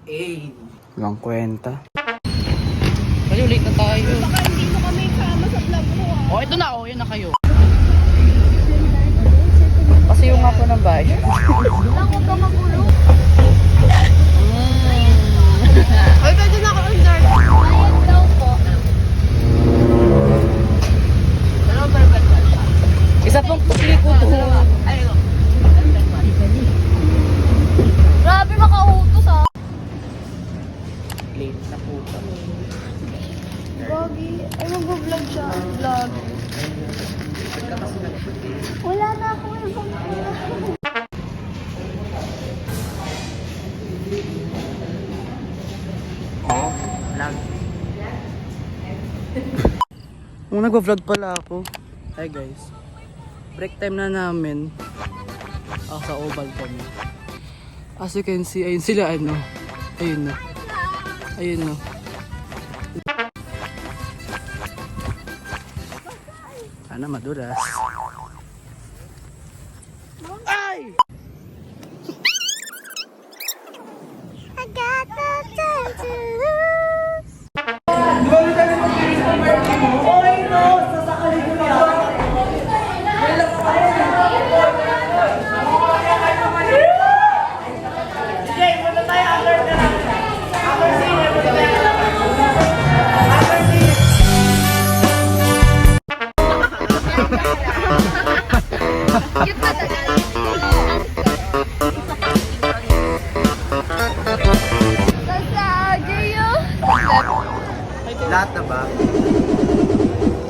Eh. Hanggang kwenta. Kasi late na tayo. Baka hindi mo kami kama sa vlog mo ah. Oh, ito na. Oh, yun na kayo. Kasi yung nga po ng bahay. Lang, huwag ka magulo. Ay, pwede na ako under. Ayan daw po. Isa pong pusli ko to. Grabe, makautos ah. Late na po kami. Gogi. Ay, mag-vlog siya. Vlog. Wala na ako ibang Oh, vlog. Nagwa-vlog pala ako. Hi guys. Break time na namin. Ako sa oval kami. As you can see, ayun sila ano. Ayun na. Ayun na. Sana madulas. Ay! I got the time to Lahat na ba?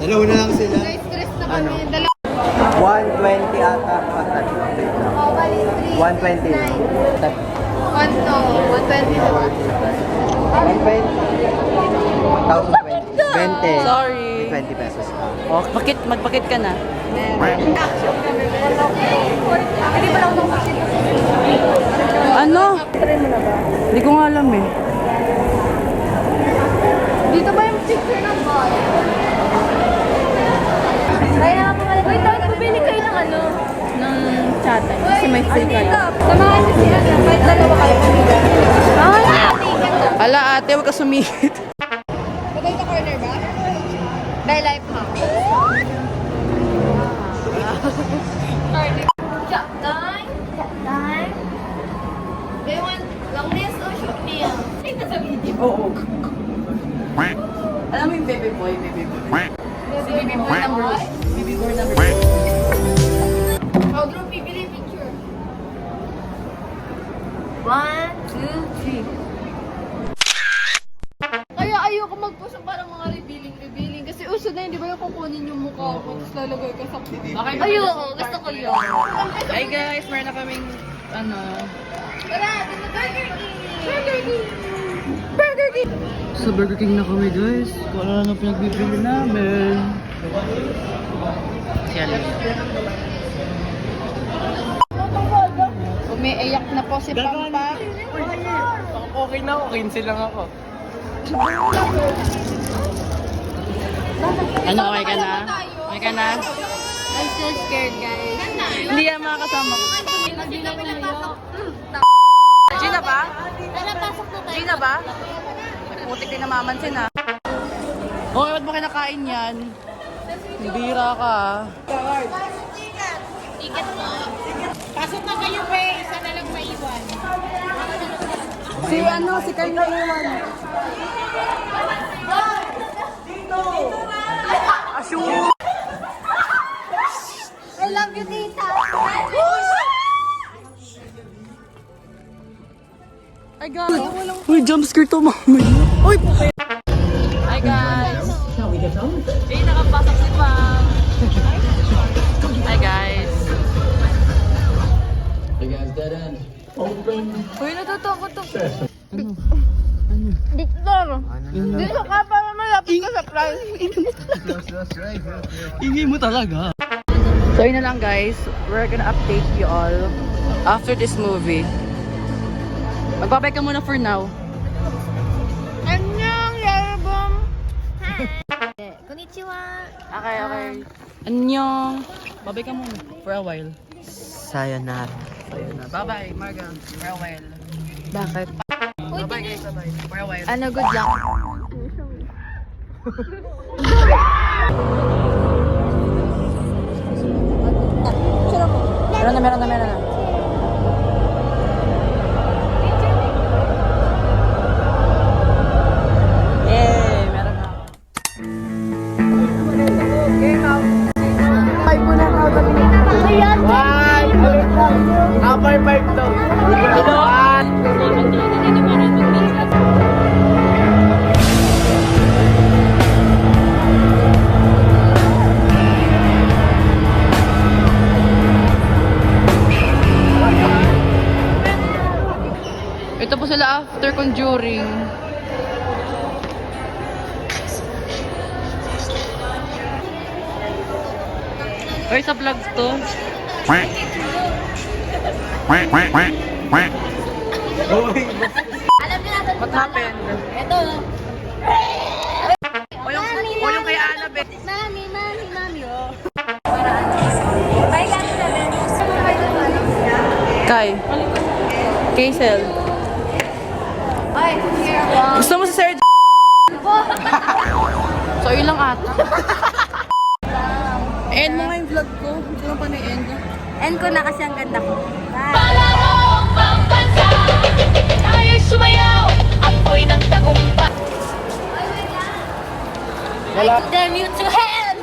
Dalawa na lang sila. stress na Ano? kami. Dalawa. 120 ata. 120 na. 120 na ba? 120. 20. Sorry. 20 pesos. Oh, magpakit ka na. Hindi ba lang ako kasi? Ano? Try mo na ba? Hindi ko nga alam eh. Dito ba yung picture ng ball? Kaya nga mga wait lang, bumili kayo ng ano? Ng chatan. Kasi may free kayo. Samahan niyo si Ana. Kahit dalawa kayo pamili. Ala ate, huwag ka sumingit. Patay sa corner ba? By life hack. Corner. Shop time. Shop time. Do you want long nails or short nails? Ay, nasa video. Oo. Alam mo yung baby boy, baby boy. Si baby boy number 1. Baby boy number 2. How Drew, pipili picture. 1, 2, 3. Kaya ayoko mag-post ng parang mga revealing kasi uso na yun, di ba yung kukunin yung mukha ko tapos lalagay ka sa ayoko, gusto ko yun. Hi guys, meron na kaming ano. Tara, dito Burger King! Burger King! Burger King! Sa Burger King na kami guys. Kung ano lang ang pinagbibili namin. Umiiyak na po si Pampa. Okay na ako. 15 lang ako. Ano, okay ka na? Okay ka na? I'm so scared, guys. Hindi yan mga kasama ko. Hindi na pinapasok. Gina ba? Pinapasok na tayo. Gina ba? Putik din na mamansin ha. Hoy, ba't mo kinakain yan? Bira ka ah. Ticket mo. Pasok na kayo, pe. Isa na lang maiwan. Si ano, si Carla Iwan. Asyo! I love you, tita. Ay guys! Uy, jumpscare to mami. Uy, puti! Hi guys! Eh, nakapasok si Pam. Hi guys! Hey guys, dead end. Uy, natutakot ako. Victor! Dito ka para malapit ka sa prize. Ingay mo talaga. So yun na lang guys, we're gonna update you all after this movie. Magbabay ka muna for now. Annyeong, yarabong! Hi! Konnichiwa! Okay, okay. Annyeong! Babay ka muna for a while. Sayonara. Ayun na. Bye-bye, Marga. For a while. Bakit? Bye-bye guys, bye-bye. For a while. Ano, good luck. Meron na. Yay! Meron na. Upper 5 to. Ito po sila after conjuring. Or sa vlog to. Quack. Quack, quack, quack, quack. Alam niyo natin. What happened? Ito. O yung kay Annabeth. Mami, oh. Bye, lang natin. Kai. Kaisel. Ay, here. Wow. Gusto mo si Sir So, yun lang ata. End mo nga yung vlog ko. Hindi ko pa na-end. End ko na kasi ang ganda ko. Bye. Tayo'y sumayaw, apoy ng tagumpay. I put them you to hell!